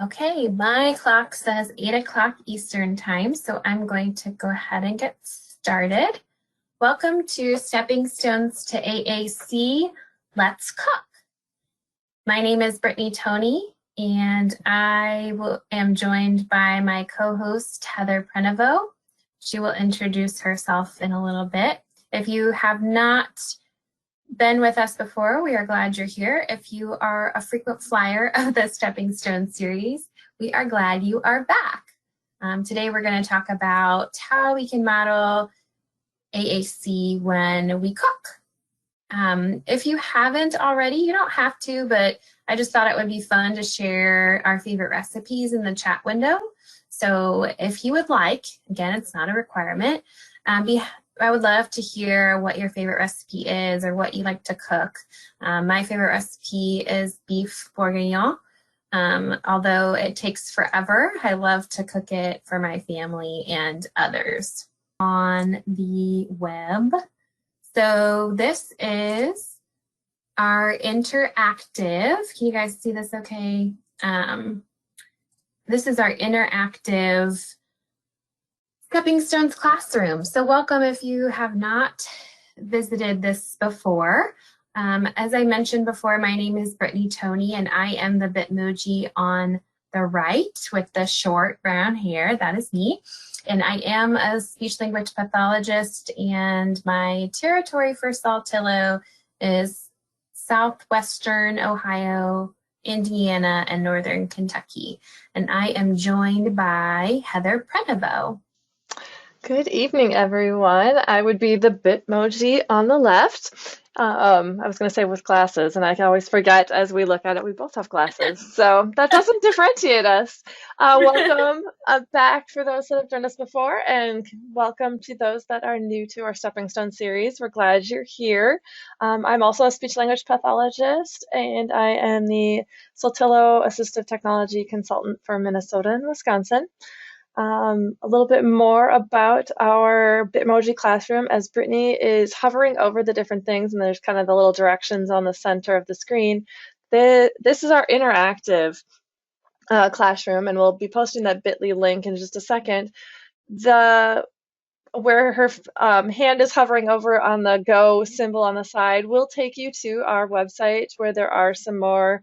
Okay, my clock says 8 o'clock Eastern time, so I'm going to go ahead and get started. Welcome to Stepping Stones to AAC, Let's Cook. My name is Brittany Toney, and am joined by my co-host, Heather Prenevo. She will introduce herself in a little bit. If you have not been with us before, we are glad you're here. If you are a frequent flyer of the Stepping Stone series, we are glad you are back. Today we're going to talk about how we can model AAC when we cook. If you haven't already, you don't have to, but I just thought it would be fun to share our favorite recipes in the chat window. So if you would like, again, it's not a requirement, I would love to hear what your favorite recipe is or what you like to cook. My favorite recipe is beef bourguignon. Although it takes forever, I love to cook it for my family and others on the web. So this is our interactive. Can you guys see this okay? This is our interactive Stepping Stones classroom. So welcome if you have not visited this before. As I mentioned before, my name is Brittany Toney, and I am the Bitmoji on the right with the short brown hair. That is me. And I am a speech language pathologist, and my territory for Saltillo is southwestern Ohio, Indiana, and northern Kentucky. And I am joined by Heather Prenevo. Good evening, everyone. I would be the Bitmoji on the left. I was going to say with glasses, and I can always forget as we look at it, we both have glasses. So that doesn't differentiate us. Welcome back for those that have joined us before, and welcome to those that are new to our Stepping Stone series. We're glad you're here. I'm also a speech language pathologist, and I am the Saltillo Assistive Technology Consultant for Minnesota and Wisconsin. A little bit more about our Bitmoji classroom as Brittany is hovering over the different things, and there's kind of the little directions on the center of the screen. This is our interactive classroom, and we'll be posting that bit.ly link in just a second. Where her hand is hovering over on the go symbol on the side will take you to our website where there are some more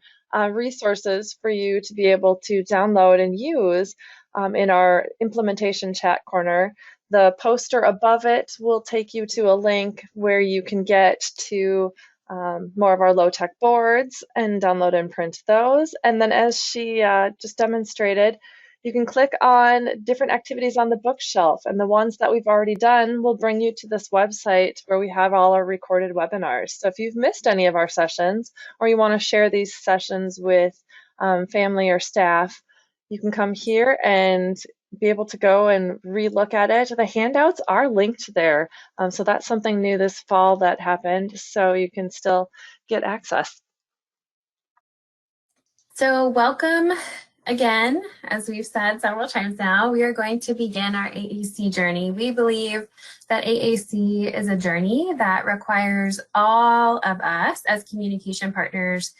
resources for you to be able to download and use in our implementation chat corner. The poster above it will take you to a link where you can get to more of our low-tech boards and download and print those. And then as she just demonstrated, you can click on different activities on the bookshelf, and the ones that we've already done will bring you to this website where we have all our recorded webinars. So if you've missed any of our sessions or you want to share these sessions with family or staff, you can come here and be able to go and re-look at it. The handouts are linked there. So that's something new this fall that happened, so you can still get access. So welcome again. As we've said several times now, we are going to begin our AAC journey. We believe that AAC is a journey that requires all of us as communication partners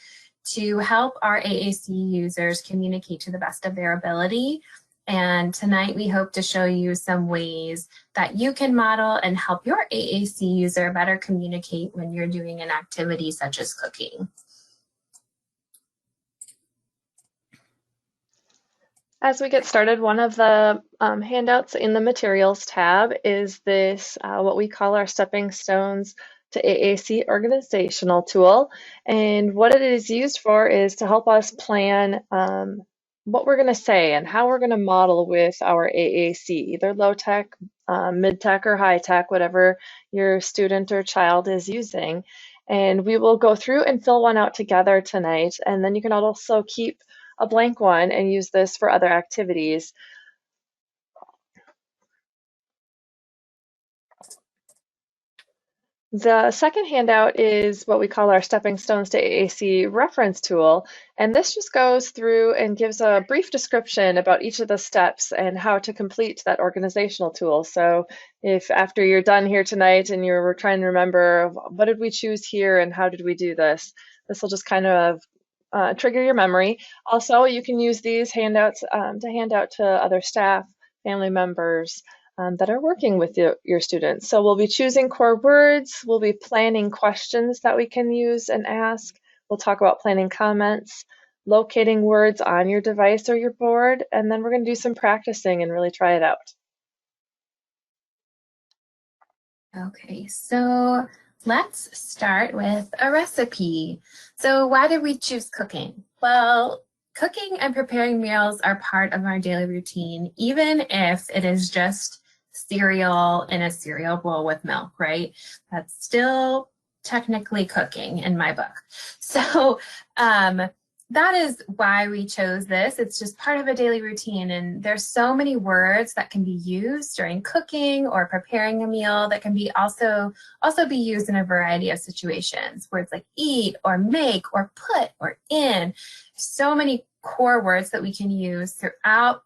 to help our AAC users communicate to the best of their ability. And tonight we hope to show you some ways that you can model and help your AAC user better communicate when you're doing an activity such as cooking. As we get started, one of the handouts in the materials tab is this, what we call our Stepping Stones to AAC organizational tool. And what it is used for is to help us plan what we're going to say and how we're going to model with our AAC, either low tech, mid tech, or high tech, whatever your student or child is using. And we will go through and fill one out together tonight. And then you can also keep a blank one and use this for other activities. The second handout is what we call our Stepping Stones to AAC reference tool. And this just goes through and gives a brief description about each of the steps and how to complete that organizational tool. So if after you're done here tonight and you're trying to remember what did we choose here and how did we do this, this will just kind of trigger your memory. Also, you can use these handouts to hand out to other staff, family members that are working with your students. So we'll be choosing core words. We'll be planning questions that we can use and ask. We'll talk about planning comments, locating words on your device or your board, and then we're going to do some practicing and really try it out. Okay, so let's start with a recipe. So why did we choose cooking? Well, cooking and preparing meals are part of our daily routine, even if it is just cereal in a cereal bowl with milk, right? That's still technically cooking in my book. So that is why we chose this. It's just part of a daily routine, and there's so many words that can be used during cooking or preparing a meal that can be also be used in a variety of situations. Words like eat or make or put or in. So many core words that we can use throughout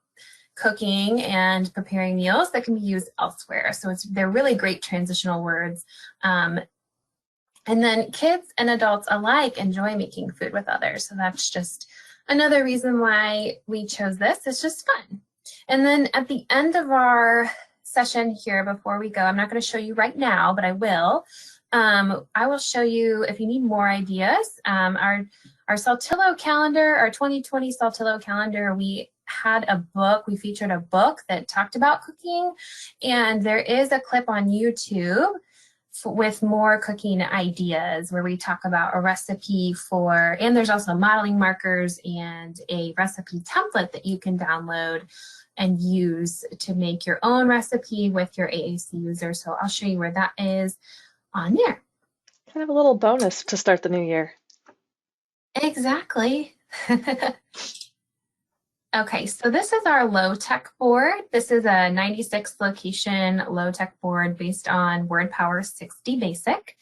cooking and preparing meals that can be used elsewhere. So they're really great transitional words. And then kids and adults alike enjoy making food with others. So that's just another reason why we chose this. It's just fun. And then at the end of our session here, before we go, I'm not going to show you right now, but I will. I will show you, if you need more ideas, our Saltillo calendar, our 2020 Saltillo calendar, we had a book, we featured a book that talked about cooking, and there is a clip on YouTube with more cooking ideas where we talk about a recipe for, and there's also modeling markers and a recipe template that you can download and use to make your own recipe with your AAC user. So I'll show you where that is on there. Kind of a little bonus to start the new year. Exactly. Okay, so this is our low-tech board. This is a 96 location low-tech board based on WordPower 60 Basic.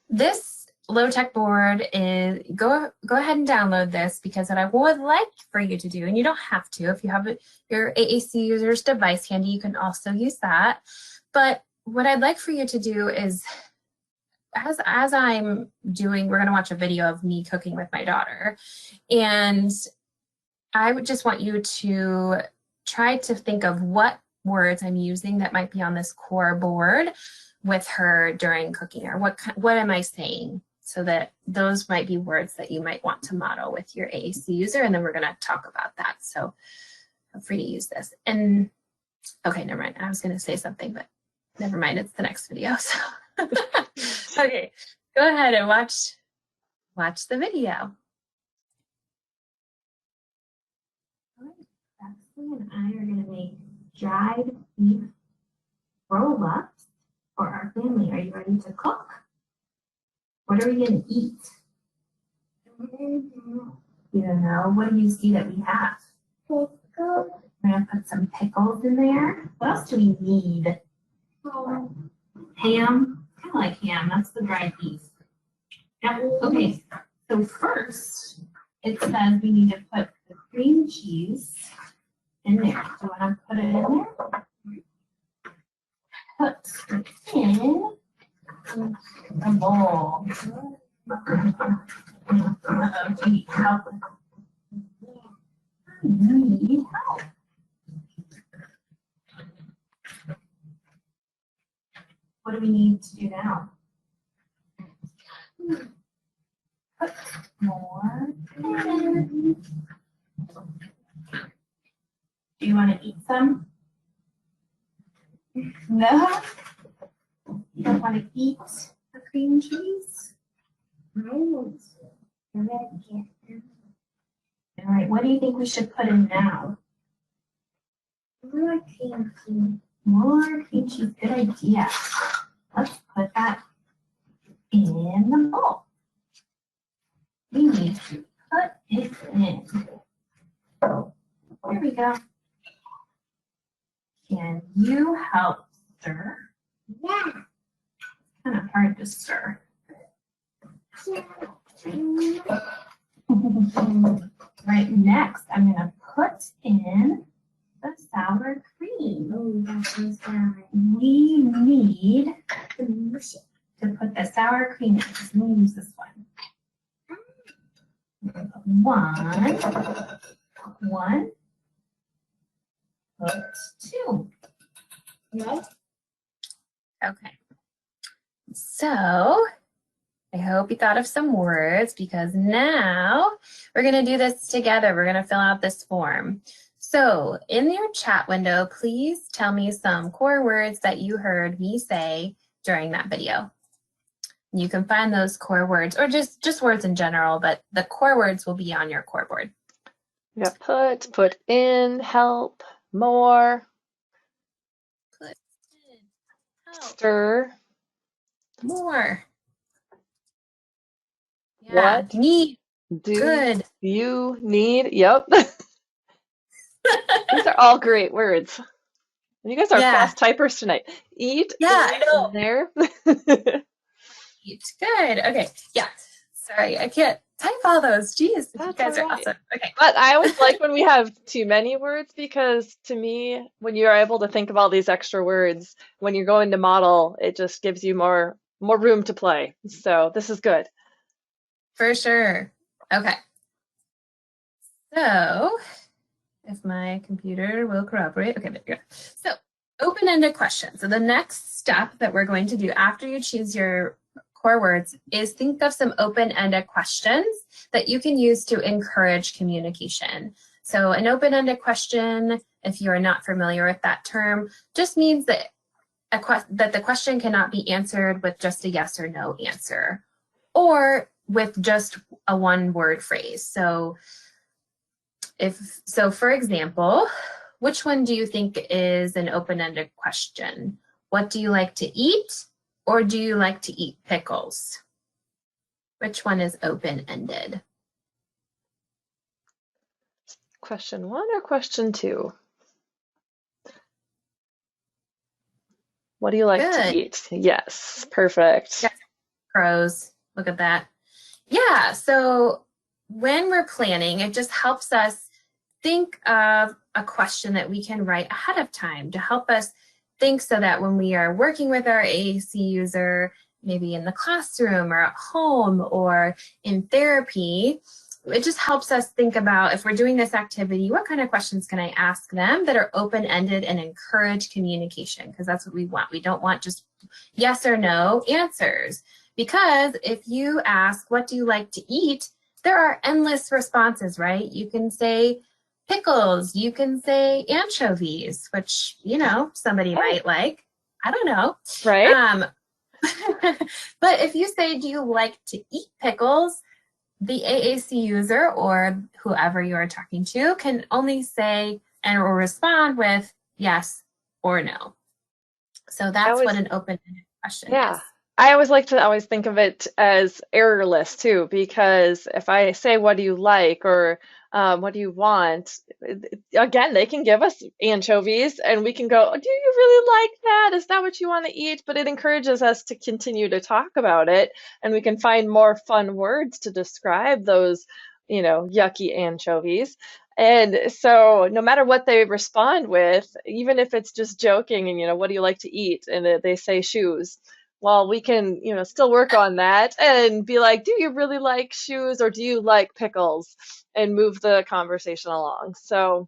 This low-tech board is, go ahead and download this, because what I would like for you to do, and you don't have to, if you have your AAC user's device handy, you can also use that. But what I'd like for you to do is, as I'm doing, we're gonna watch a video of me cooking with my daughter, and I would just want you to try to think of what words I'm using that might be on this core board with her during cooking, or what am I saying, so that those might be words that you might want to model with your AAC user, and then we're going to talk about that. So feel free to use this. And okay, never mind. I was going to say something, but never mind. It's the next video. So okay, go ahead and watch the video. And I are going to make dried beef roll-ups for our family. Are you ready to cook? What are we going to eat? You don't know. What do you see that we have? Pickles. We're going to put some pickles in there. What else do we need? Ham. Kind of like ham. That's the dried beef. Yeah. Okay. So first, it says we need to put the cream cheese in there. Do you want to put it in there? Put it in a bowl. Do you need help? Need help. What do we need to do now? Put more in. Do you want to eat some? No? You don't want to eat the cream cheese? No. All right, what do you think we should put in now? More cream cheese. More cream cheese, good idea. Let's put that in the bowl. We need to put it in. Here we go. Can you help stir? Yeah. It's kind of hard to stir. Right, next I'm going to put in the sour cream. Oh, that's sour. We need to put the sour cream in. I'm going to use this one. One, one, put two. Yeah. Okay. So I hope you thought of some words because now we're going to do this together. We're going to fill out this form. So in your chat window, please tell me some core words that you heard me say during that video. You can find those core words or just words in general, but the core words will be on your core board. Yeah, put in, help, more, Put in, help, stir, more. Yeah, what need, do good. you need? Yep. These are all great words. And you guys are Yeah, fast typers tonight. Eat yeah, I know. in there. Good. Okay. Yeah. Sorry, I can't type all those. Jeez, you That's all guys are right. awesome. Okay. But I always like when we have too many words because to me, when you're able to think of all these extra words, when you're going to model, it just gives you more room to play. So this is good. For sure. Okay. So if my computer will cooperate. Okay, there you go. So open-ended questions. So the next step that we're going to do after you choose your core words is think of some open-ended questions that you can use to encourage communication. So an open-ended question, if you're not familiar with that term, just means that that the question cannot be answered with just a yes or no answer or with just a one-word phrase. So for example, which one do you think is an open-ended question? What do you like to eat, or do you like to eat pickles? Which one is open-ended? Question one or question two? What do you like to Good. eat? Yes, perfect. Yes, pros. Look at that. Yeah, so when we're planning, it just helps us think of a question that we can write ahead of time to help us think so that when we are working with our AAC user, maybe in the classroom or at home or in therapy, it just helps us think about if we're doing this activity, what kind of questions can I ask them that are open-ended and encourage communication? Because that's what we want. We don't want just yes or no answers. Because if you ask, what do you like to eat? There are endless responses, right? You can say pickles, you can say anchovies, which, somebody might like. I don't know. Right? But if you say, do you like to eat pickles? The AAC user or whoever you are talking to can only say and or respond with yes or no. So I that's what always, an open-ended question yeah. is. I always like to always think of it as errorless too, because if I say, what do you like or what do you want? Again, they can give us anchovies and we can go, do you really like that? Is that what you want to eat? But it encourages us to continue to talk about it and we can find more fun words to describe those, yucky anchovies. And so no matter what they respond with, even if it's just joking and, what do you like to eat? And they say shoes. Well, we can, still work on that and be like, do you really like shoes or do you like pickles? And move the conversation along. So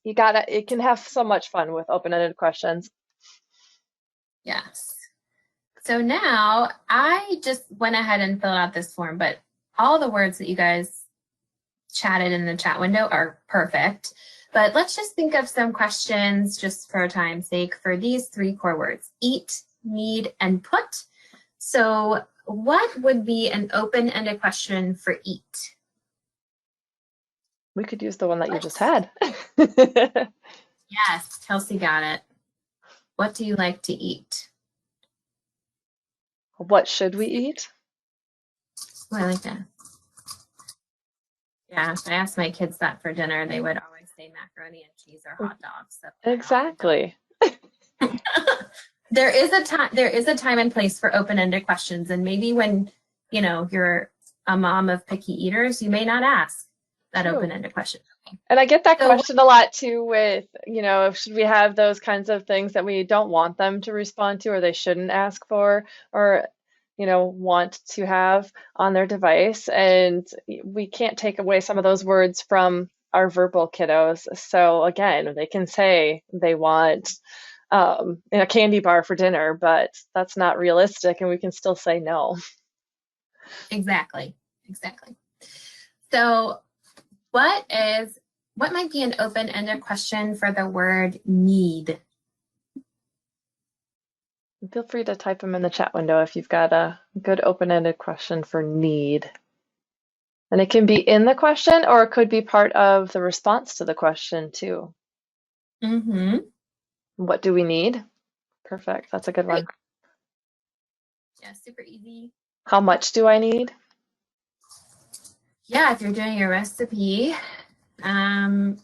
it can have so much fun with open-ended questions. Yes. So now I just went ahead and filled out this form, but all the words that you guys chatted in the chat window are perfect. But let's just think of some questions just for time's sake for these three core words: eat, need, and put. So what would be an open-ended question for eat? We could use the one that you What? just had. Yes, Kelsey got it. What do you like to eat? What should we eat? Oh, I like that. Yeah, if I asked my kids that for dinner, they would always say macaroni and cheese or hot dogs. So Exactly. there is a time and place for open-ended questions, and maybe when you're a mom of picky eaters, you may not ask that True. open-ended question. And I get that So question a lot too with, should we have those kinds of things that we don't want them to respond to or they shouldn't ask for? Or want to have on their device. And we can't take away some of those words from our verbal kiddos. So again, they can say they want a candy bar for dinner, but that's not realistic, and we can still say no. Exactly. So what might be an open-ended question for the word need? Feel free to type them in the chat window if you've got a good open-ended question for need. And it can be in the question, or it could be part of the response to the question too. Mm-hmm. What do we need? Perfect. That's a good one. Yeah, super easy. How much do I need? Yeah, if you're doing a recipe, most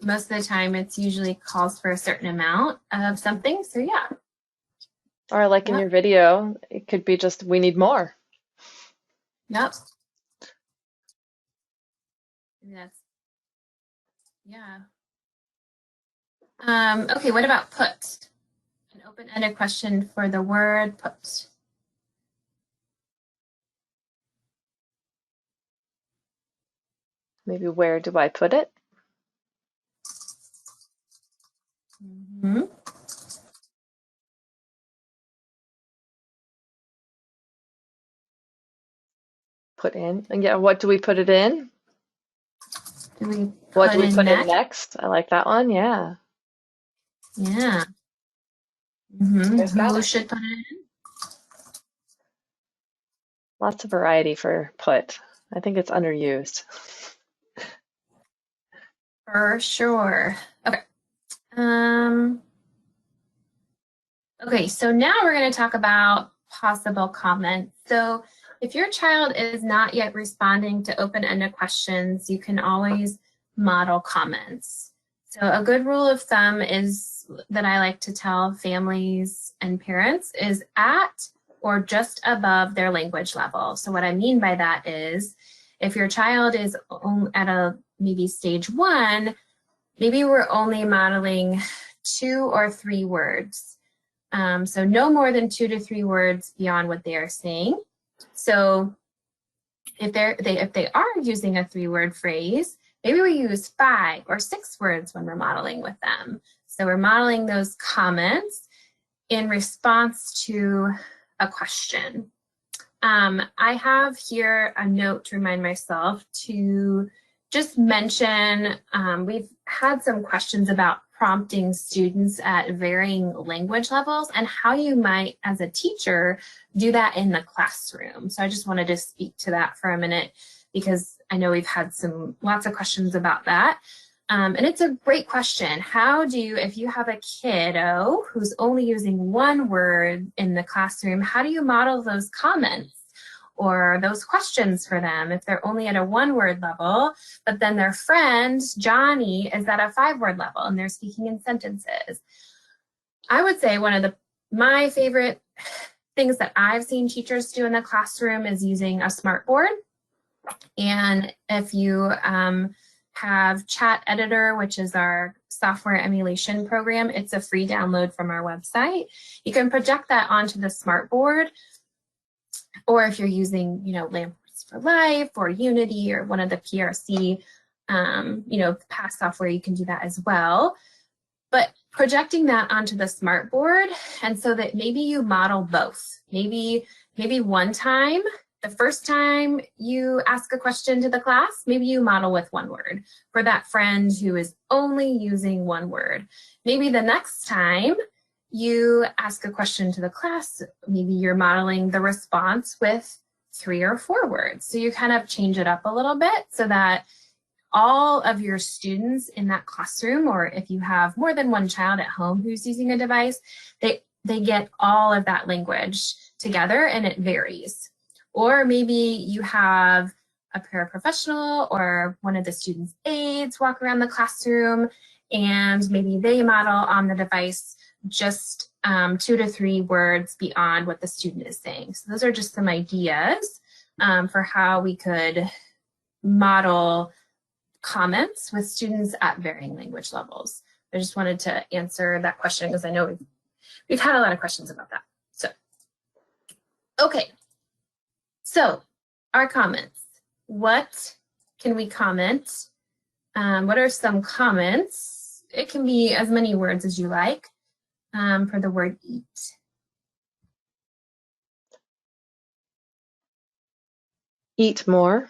of the time it's usually calls for a certain amount of something. So yeah. Or like in your video, it could be just, we need more. Yep. Yeah. Okay, what about put? An open-ended question for the word put. Maybe where do I put it? Mm-hmm. Put in. And yeah, what do we put it in? What do we put in next? I like that one. Yeah. Yeah. Mm-hmm. Who it. should put it in? Lots of variety for put. I think it's underused. For sure. Okay. Okay, so now we're going to talk about possible comments. So if your child is not yet responding to open-ended questions, you can always model comments. So a good rule of thumb is that I like to tell families and parents is at or just above their language level. So what I mean by that is if your child is at a maybe stage 1, maybe we're only modeling 2 or 3 words. So no more than 2 to 3 words beyond what they are saying. So if they are using a 3-word phrase, maybe we use 5 or 6 words when we're modeling with them. So we're modeling those comments in response to a question. I have here a note to remind myself to just mention, we've had some questions about prompting students at varying language levels and how you might, as a teacher, do that in the classroom. So I just wanted to speak to that for a minute because I know we've had lots of questions about that. And it's a great question. How do you, if you have a kiddo who's only using 1 word in the classroom, how do you model those comments or those questions for them if they're only at a 1-word level, but then their friend, Johnny, is at a 5-word level and they're speaking in sentences? I would say one of my favorite things that I've seen teachers do in the classroom is using a smartboard. And if you have Chat Editor, which is our software emulation program, it's a free download from our website. You can project that onto the smartboard. Or if you're using, Lamports for Life or Unity or one of the PRC, past software, you can do that as well. But projecting that onto the smartboard, and so that maybe you model both. Maybe one time, the first time you ask a question to the class, maybe you model with 1 word for that friend who is only using 1 word. Maybe the next time you ask a question to the class, maybe you're modeling the response with 3 or 4 words. So you kind of change it up a little bit so that all of your students in that classroom, or if you have more than 1 child at home who's using a device, they get all of that language together and it varies. Or maybe you have a paraprofessional or one of the students' aides walk around the classroom and maybe they model on the device just 2 to 3 words beyond what the student is saying. So those are just some ideas for how we could model comments with students at varying language levels. I just wanted to answer that question because I know we've had a lot of questions about that. So, okay, So our comments. What can we comment? What are some comments? It can be as many words as you like for the word eat. Eat more.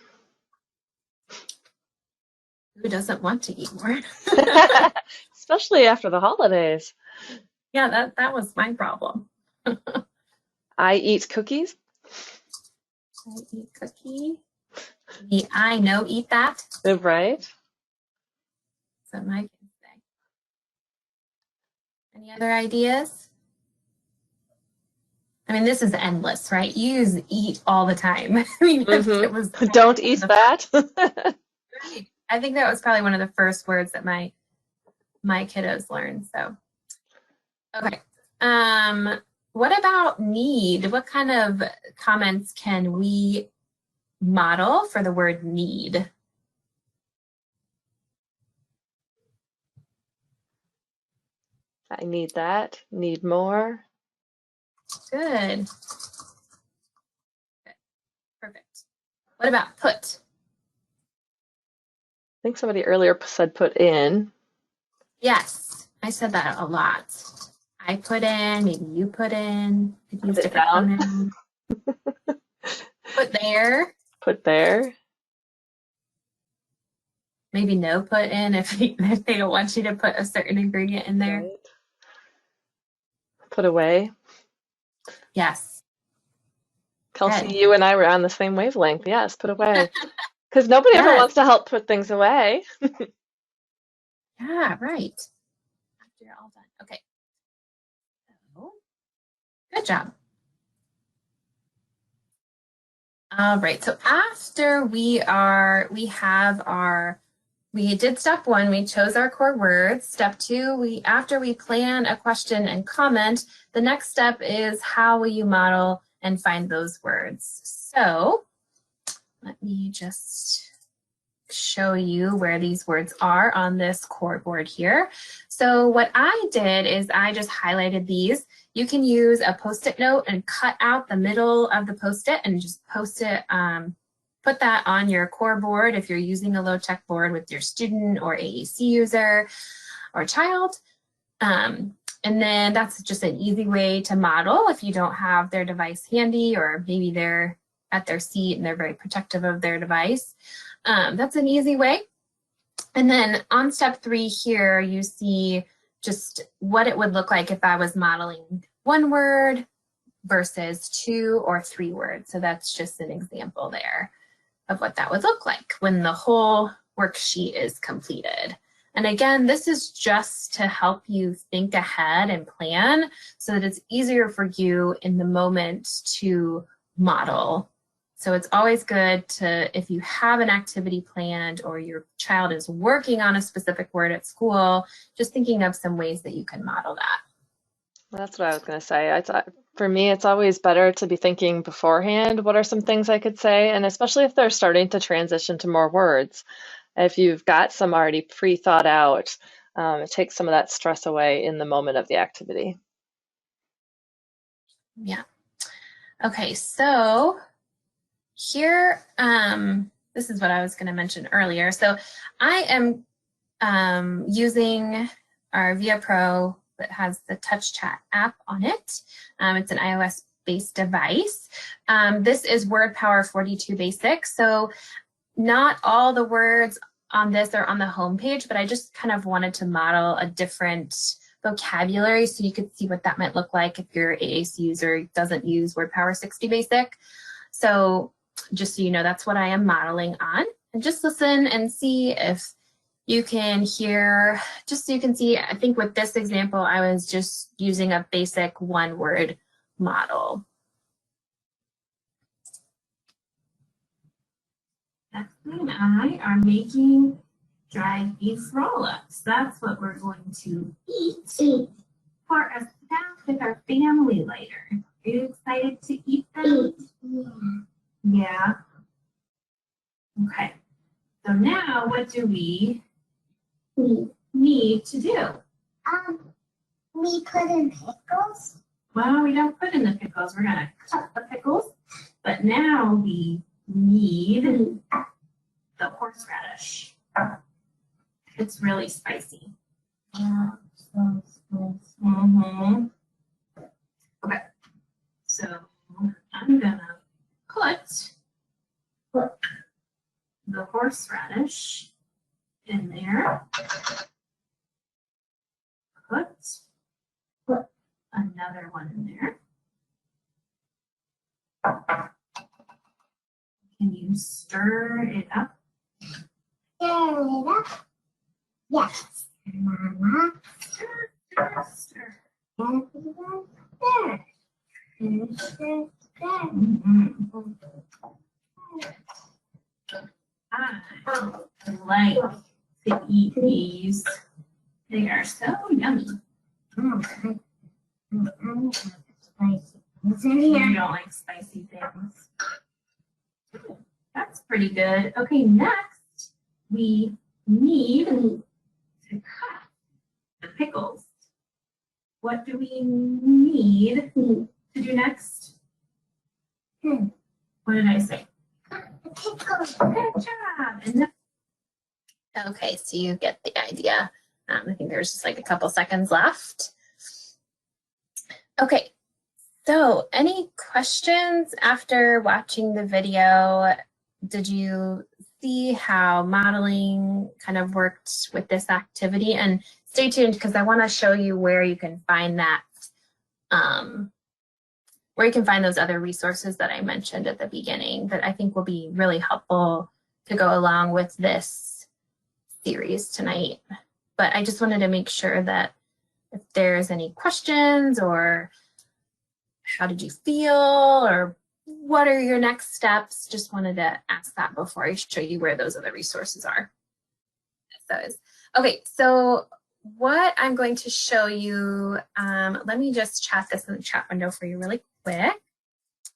Who doesn't want to eat more? Especially after the holidays. Yeah, that was my problem. I eat cookies. I eat cookie. I know eat that. Right. So my kids say. Any other ideas? I mean, this is endless, right? You use eat all the time. I mean, it was Don't eat that. I think that was probably one of the first words that my kiddos learned. So, okay. What about need? What kind of comments can we model for the word need? I need that. Need more. Good. Perfect. What about put? I think somebody earlier said put in. Yes, I said that a lot. I put in, maybe you put in. Could use Put it different down. pronouns. Put there. Put there. Maybe no put in if they don't want you to put a certain ingredient in there. Right. Put away. Yes. Kelsey, Good. you and I were on the same wavelength. Yes, put away. Because nobody ever Yes. wants to help put things away. Yeah, right. After you're all done. Okay. So, good job. All right. So after we did step 1, we chose our core words. Step 2, after we plan a question and comment, the next step is how will you model and find those words. So let me just show you where these words are on this core board here. So what I did is I just highlighted these. You can use a Post-it note and cut out the middle of the Post-it and just post it, put that on your core board if you're using a low-tech board with your student or AAC user or child. And then that's just an easy way to model if you don't have their device handy, or maybe they're at their seat and they're very protective of their device. That's an easy way. And then on step 3 here, you see just what it would look like if I was modeling 1 word versus 2 or 3 words. So that's just an example there of what that would look like when the whole worksheet is completed. And again, this is just to help you think ahead and plan so that it's easier for you in the moment to model. So it's always good to, if you have an activity planned or your child is working on a specific word at school, just thinking of some ways that you can model that. That's what I was going to say. For me, it's always better to be thinking beforehand, what are some things I could say? And especially if they're starting to transition to more words. If you've got some already pre-thought out, it takes some of that stress away in the moment of the activity. Yeah. Okay, so here, this is what I was going to mention earlier. So I am using our Via Pro that has the Touch Chat app on it. It's an iOS-based device. This is WordPower 42 Basic. So not all the words on this are on the home page, but I just kind of wanted to model a different vocabulary so you could see what that might look like if your AAC user doesn't use WordPower 60 Basic. So just so you know, that's what I am modeling on. And just listen and see if you can hear, just so you can see, I think with this example, I was just using a basic 1-word model. Kathleen and I are making dried beef roll-ups. That's what we're going to eat for a snack with our family later. Are you excited to eat them? Yeah. Okay. So now what do we need to do? We put in pickles. Well, we don't put in the pickles. We're going to cut the pickles But now we need the horseradish. It's really spicy. Mm-hmm. Okay, so I'm gonna put the horseradish in there. Put another one in there. Can you stir it up? Stir it up. Yes, Mama. Stir. Everyone stir. Stir. I like to eat these. They are so yummy. You don't like spicy things. That's pretty good. Okay, next we need to cut the pickles. What do we need to do next? What did I say? Pickles. Good job. Okay, so you get the idea. I think there's just like a couple seconds left. Okay, so any questions after watching the video? Did you see how modeling kind of worked with this activity? And stay tuned because I want to show you where you can find that, where you can find those other resources that I mentioned at the beginning that I think will be really helpful to go along with this series tonight. But I just wanted to make sure that if there's any questions or how did you feel or what are your next steps, just wanted to ask that before I show you where those other resources are. Okay, so what I'm going to show you, let me just chat this in the chat window for you really quick.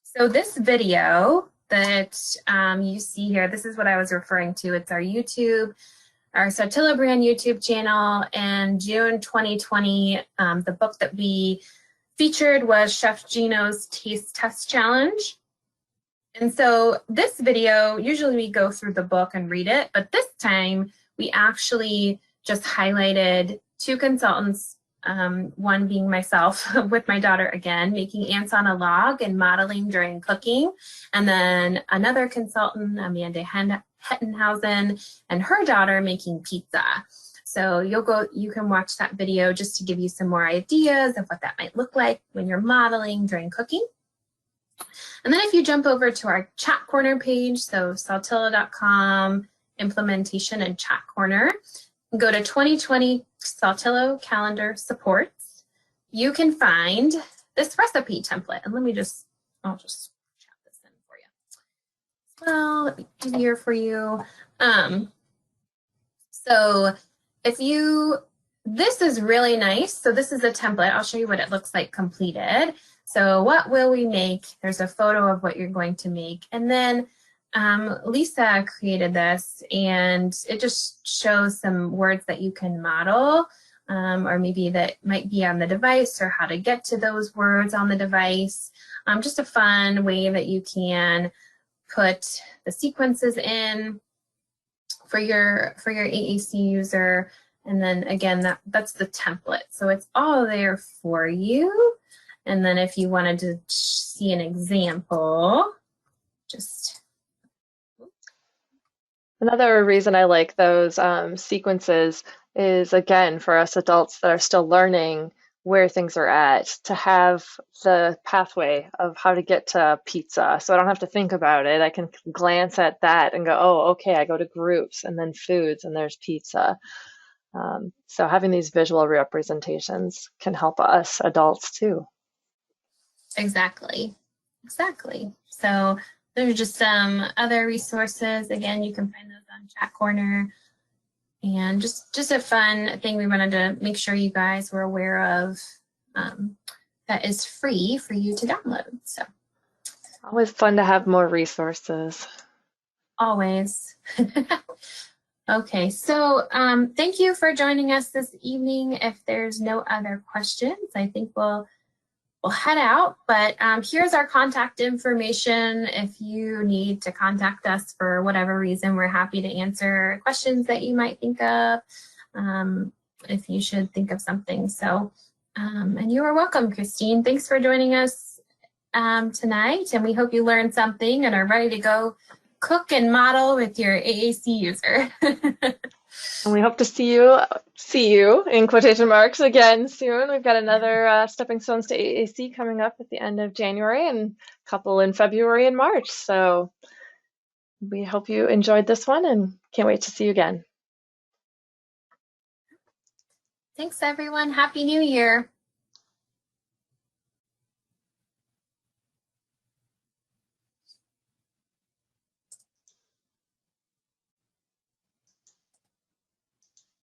So this video that you see here, this is what I was referring to. It's our YouTube, our Saltillo brand YouTube channel. And June 2020, the book that we featured was Chef Gino's Taste Test Challenge. And so this video, usually we go through the book and read it, but this time we actually just highlighted two consultants, one being myself with my daughter again, making ants on a log and modeling during cooking. And then another consultant, Amanda Hettenhausen, and her daughter making pizza. So you can watch that video just to give you some more ideas of what that might look like when you're modeling during cooking. And then if you jump over to our chat corner page, so saltillo.com, implementation and chat corner, and go to 2020 Saltillo calendar supports, you can find this recipe template. And I'll just chat this in for you. Well, it'll be easier for you. So this is really nice. So this is a template. I'll show you what it looks like completed. So what will we make? There's a photo of what you're going to make. And then Lisa created this and it just shows some words that you can model or maybe that might be on the device or how to get to those words on the device. Just a fun way that you can put the sequences in for your AAC user. And then again, that's the template. So it's all there for you. And then if you wanted to see an example, just. Another reason I like those sequences is, again, for us adults that are still learning where things are at, to have the pathway of how to get to pizza. So I don't have to think about it. I can glance at that and go, oh, okay, I go to groups and then foods and there's pizza. So having these visual representations can help us adults too. Exactly. So there's just some other resources. Again, you can find those on Chat Corner. And just a fun thing we wanted to make sure you guys were aware of that is free for you to download. So always fun to have more resources. Always. Okay, so thank you for joining us this evening. If there's no other questions, I think we'll we'll head out, but here's our contact information. If you need to contact us for whatever reason, we're happy to answer questions that you might think of, if you should think of something. So, and you are welcome, Christine. Thanks for joining us tonight, and we hope you learned something and are ready to go cook and model with your AAC user. And we hope to see you in quotation marks again soon. We've got another Stepping Stones to AAC coming up at the end of January and a couple in February and March. So we hope you enjoyed this one and can't wait to see you again. Thanks, everyone. Happy New Year.